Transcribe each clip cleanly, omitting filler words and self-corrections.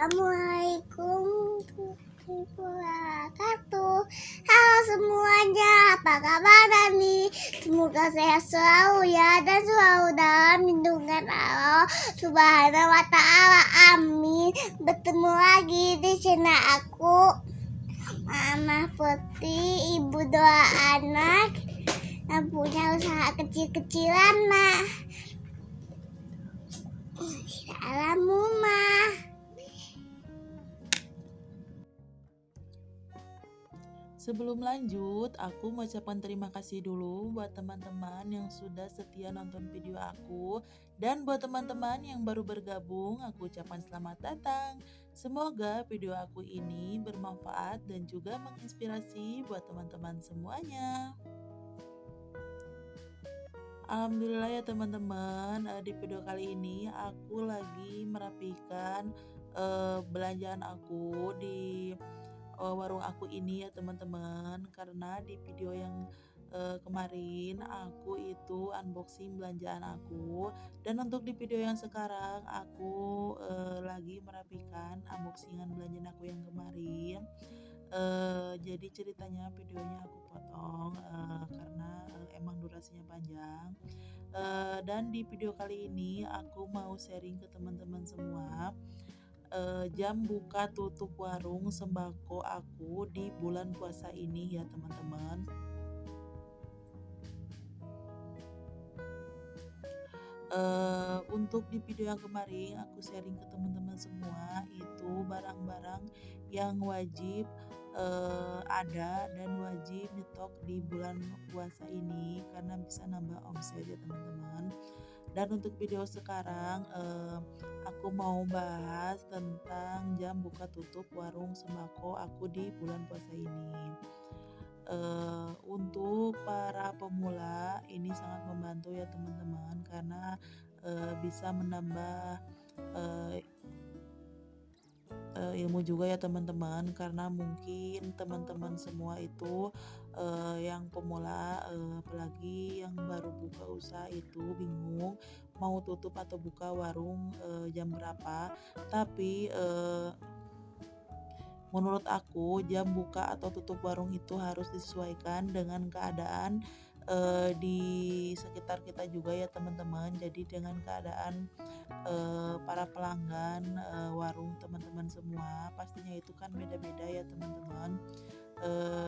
Assalamualaikum warahmatullahi wabarakatuh. Halo semuanya, apa kabar nih? Semoga sehat selalu ya dan selalu dalam lindungan Allah Subhanahu wa Ta'ala. Amin. Bertemu lagi di channel aku, Mama Putri, ibu doa anak yang punya usaha kecil-kecilan. Salam Mama. Sebelum lanjut, aku mau ucapkan terima kasih dulu buat teman-teman yang sudah setia nonton video aku. Dan buat teman-teman yang baru bergabung, aku ucapkan selamat datang. Semoga video aku ini bermanfaat dan juga menginspirasi buat teman-teman semuanya. Alhamdulillah ya teman-teman, di video kali ini aku lagi merapikan belanjaan aku di warung aku ini ya teman-teman, karena di video yang kemarin aku itu unboxing belanjaan aku, dan untuk di video yang sekarang aku lagi merapikan unboxingan belanjaan aku yang kemarin. Jadi ceritanya videonya aku potong karena emang durasinya panjang. Dan di video kali ini aku mau sharing ke teman-teman semua jam buka tutup warung sembako aku di bulan puasa ini ya teman-teman. Untuk di video yang kemarin aku sharing ke teman-teman semua itu barang-barang yang wajib ada dan wajib nyetok di bulan puasa ini karena bisa nambah omset ya teman-teman. Dan untuk video sekarang aku mau bahas tentang jam buka tutup warung sembako aku di bulan puasa ini. Untuk para pemula ini sangat membantu ya teman-teman, karena bisa menambah ilmu juga ya teman-teman, karena mungkin teman-teman semua itu yang pemula apalagi yang baru buka usaha itu bingung mau tutup atau buka warung jam berapa. Tapi menurut aku jam buka atau tutup warung itu harus disesuaikan dengan keadaan di sekitar kita juga ya teman-teman. Jadi dengan keadaan para pelanggan warung teman-teman semua pastinya itu kan beda-beda ya teman-teman.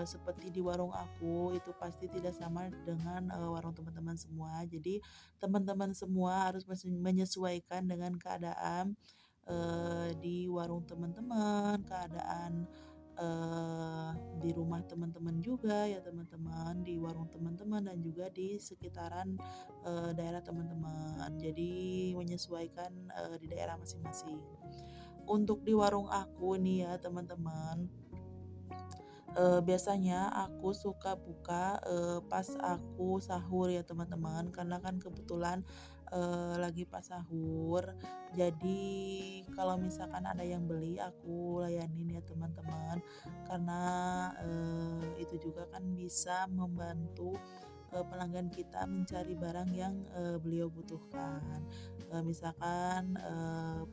Seperti di warung aku itu pasti tidak sama dengan warung teman-teman semua. Jadi teman-teman semua harus menyesuaikan dengan keadaan di warung teman-teman, keadaan di rumah teman-teman juga ya teman-teman, di warung teman-teman dan juga di sekitaran daerah teman-teman. Jadi menyesuaikan di daerah masing-masing. Untuk di warung aku nih ya teman-teman, biasanya aku suka buka pas aku sahur ya teman-teman, karena kan kebetulan lagi pas sahur. Jadi kalau misalkan ada yang beli aku layanin ya teman-teman, karena itu juga kan bisa membantu pelanggan kita mencari barang yang beliau butuhkan. Misalkan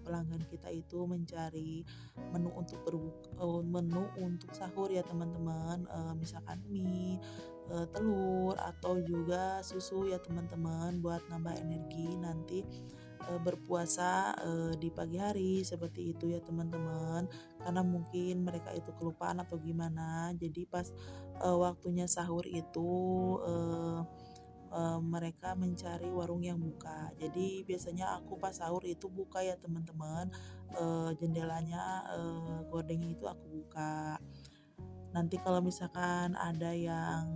pelanggan kita itu mencari menu untuk menu untuk sahur ya teman-teman, misalkan mie, telur atau juga susu ya teman-teman, buat nambah energi nanti berpuasa di pagi hari seperti itu ya teman-teman, karena mungkin mereka itu kelupaan atau gimana. Jadi pas waktunya sahur itu mereka mencari warung yang buka. Jadi biasanya aku pas sahur itu buka ya teman-teman, jendelanya gordengnya itu aku buka. Nanti kalau misalkan ada yang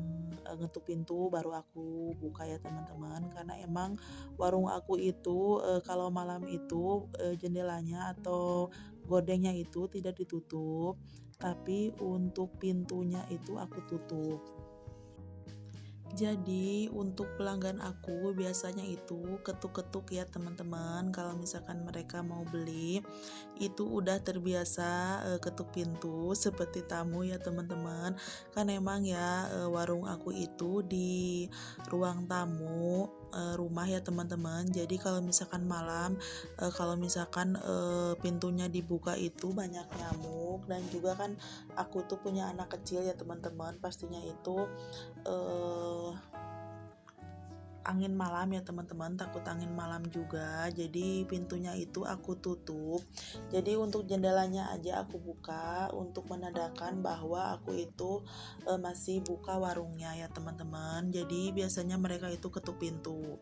ngetuk pintu baru aku buka ya teman-teman, karena emang warung aku itu kalau malam itu jendelanya atau gordengnya itu tidak ditutup, tapi untuk pintunya itu aku tutup. Jadi untuk pelanggan aku biasanya itu ketuk-ketuk ya teman-teman. Kalau misalkan mereka mau beli itu udah terbiasa ketuk pintu seperti tamu ya teman-teman. Kan emang ya warung aku itu di ruang tamu rumah ya teman-teman. Jadi kalau misalkan malam kalau misalkan pintunya dibuka itu banyak nyamuk, dan juga kan aku tuh punya anak kecil ya teman-teman. Pastinya itu eh, angin malam ya teman-teman, takut angin malam juga, jadi pintunya itu aku tutup. Jadi untuk jendelanya aja aku buka untuk menandakan bahwa aku itu masih buka warungnya ya teman-teman. Jadi biasanya mereka itu ketuk pintu.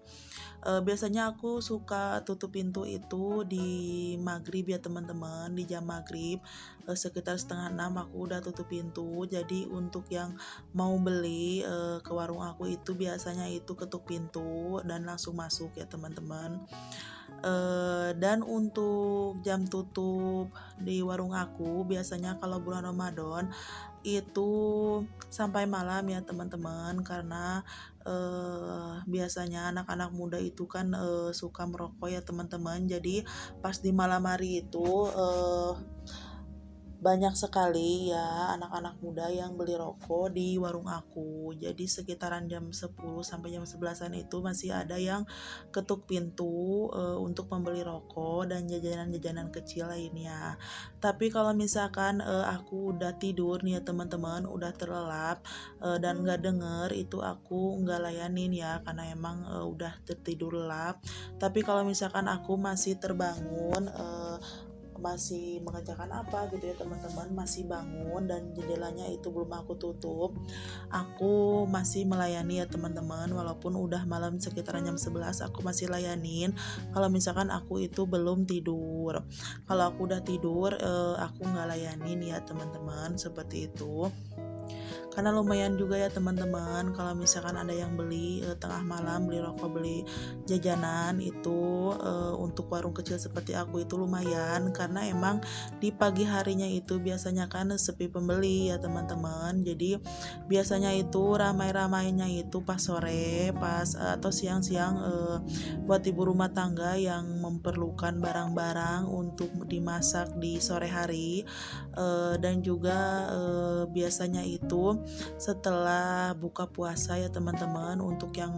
Biasanya aku suka tutup pintu itu di maghrib ya teman-teman, di jam maghrib sekitar setengah 6 aku udah tutup pintu. Jadi untuk yang mau beli ke warung aku itu biasanya itu ketuk pintu dan langsung masuk ya teman-teman. Dan untuk jam tutup di warung aku biasanya kalau bulan Ramadan itu sampai malam ya teman-teman, karena biasanya anak-anak muda itu kan suka merokok ya teman-teman. Jadi pas di malam hari itu banyak sekali ya anak-anak muda yang beli rokok di warung aku. Jadi sekitaran jam 10 sampai jam 11-an itu masih ada yang ketuk pintu untuk membeli rokok dan jajanan-jajanan kecil lainnya. Tapi kalau misalkan aku udah tidur nih ya teman-teman, udah terlelap dan nggak denger, itu aku nggak layanin ya karena emang udah tertidur lelap. Tapi kalau misalkan aku masih terbangun, masih mengerjakan apa gitu ya teman-teman, masih bangun dan jendelanya itu belum aku tutup, aku masih melayani ya teman-teman. Walaupun udah malam sekitaran jam 11 aku masih layanin kalau misalkan aku itu belum tidur. Kalau aku udah tidur aku nggak layanin ya teman-teman, seperti itu. Karena lumayan juga ya teman-teman kalau misalkan ada yang beli tengah malam, beli rokok, beli jajanan itu untuk warung kecil seperti aku itu lumayan, karena emang di pagi harinya itu biasanya kan sepi pembeli ya teman-teman. Jadi biasanya itu ramai-ramainya itu pas sore, pas atau siang-siang buat ibu rumah tangga yang memerlukan barang-barang untuk dimasak di sore hari. Dan juga biasanya itu setelah buka puasa ya teman-teman, untuk yang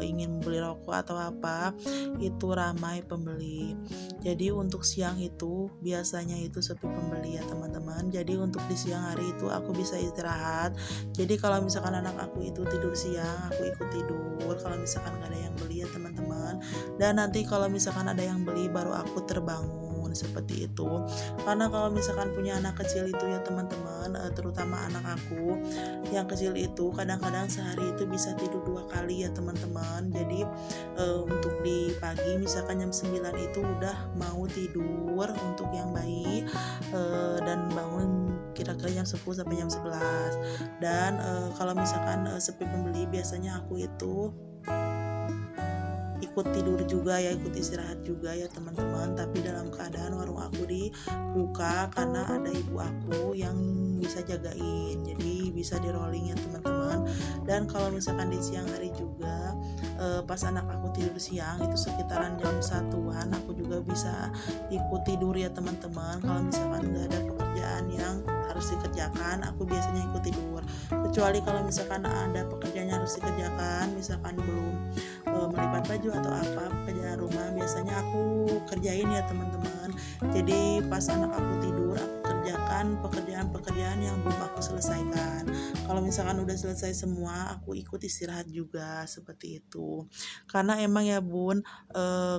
ingin beli rokok atau apa itu ramai pembeli. Jadi untuk siang itu biasanya itu sepi pembeli ya teman-teman. Jadi untuk di siang hari itu aku bisa istirahat. Jadi kalau misalkan anak aku itu tidur siang, aku ikut tidur kalau misalkan gak ada yang beli ya teman-teman. Dan nanti kalau misalkan ada yang beli baru aku terbangun, seperti itu. Karena kalau misalkan punya anak kecil itu ya teman-teman, terutama anak aku yang kecil itu kadang-kadang sehari itu bisa tidur 2 kali ya teman-teman. Jadi untuk di pagi misalkan jam 9 itu udah mau tidur untuk yang bayi, dan bangun kira-kira jam 10 sampai jam 11. Dan kalau misalkan sepi pembeli biasanya aku itu ikut tidur juga ya, ikut istirahat juga ya teman-teman. Tapi dalam keadaan warung aku dibuka karena ada ibu aku yang bisa jagain, jadi bisa di rolling ya teman-teman. Dan kalau misalkan di siang hari juga pas anak aku tidur siang itu sekitaran jam 1-an aku juga bisa ikut tidur ya teman-teman. Kalau misalkan nggak ada pekerjaan yang harus dikerjakan, aku biasanya ikut tidur. Kecuali kalau misalkan ada pekerjaan yang harus dikerjakan, misalkan belum melipat baju atau apa pekerjaan rumah, biasanya aku kerjain ya teman-teman. Jadi pas anak aku tidur aku kerjakan pekerjaan-pekerjaan yang belum aku selesaikan. Kalau misalkan udah selesai semua aku ikut istirahat juga, seperti itu. Karena emang ya bun,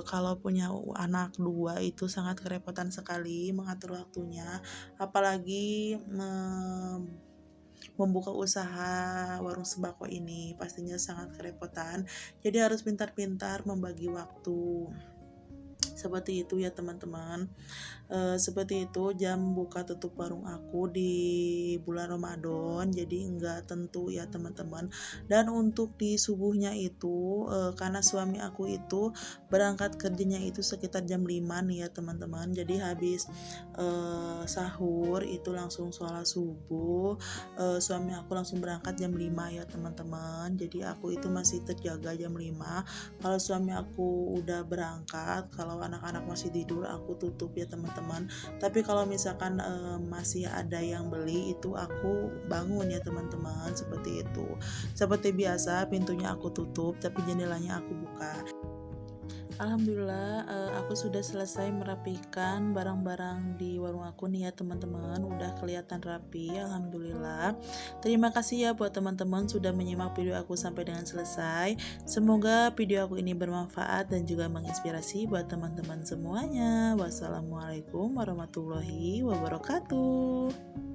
kalau punya anak 2 itu sangat kerepotan sekali mengatur waktunya, apalagi membuka usaha warung sembako ini pastinya sangat kerepotan. Jadi harus pintar-pintar membagi waktu, Seperti itu ya teman-teman. Seperti itu jam buka tutup warung aku di bulan Ramadan, jadi enggak tentu ya teman-teman. Dan untuk di subuhnya itu karena suami aku itu berangkat kerjanya itu sekitar jam 5 nih ya teman-teman. Jadi habis sahur itu langsung sholat subuh, suami aku langsung berangkat jam 5 ya teman-teman. Jadi aku itu masih terjaga jam 5. Kalau suami aku udah berangkat, kalau anak-anak masih tidur aku tutup ya teman-teman. Tapi kalau misalkan masih ada yang beli itu aku bangun ya teman-teman, seperti itu. Seperti biasa pintunya aku tutup tapi jendelanya aku buka. Alhamdulillah aku sudah selesai merapikan barang-barang di warung aku nih ya teman-teman, udah kelihatan rapi. Alhamdulillah. Terima kasih ya buat teman-teman sudah menyimak video aku sampai dengan selesai. Semoga video aku ini bermanfaat dan juga menginspirasi buat teman-teman semuanya. Wassalamualaikum warahmatullahi wabarakatuh.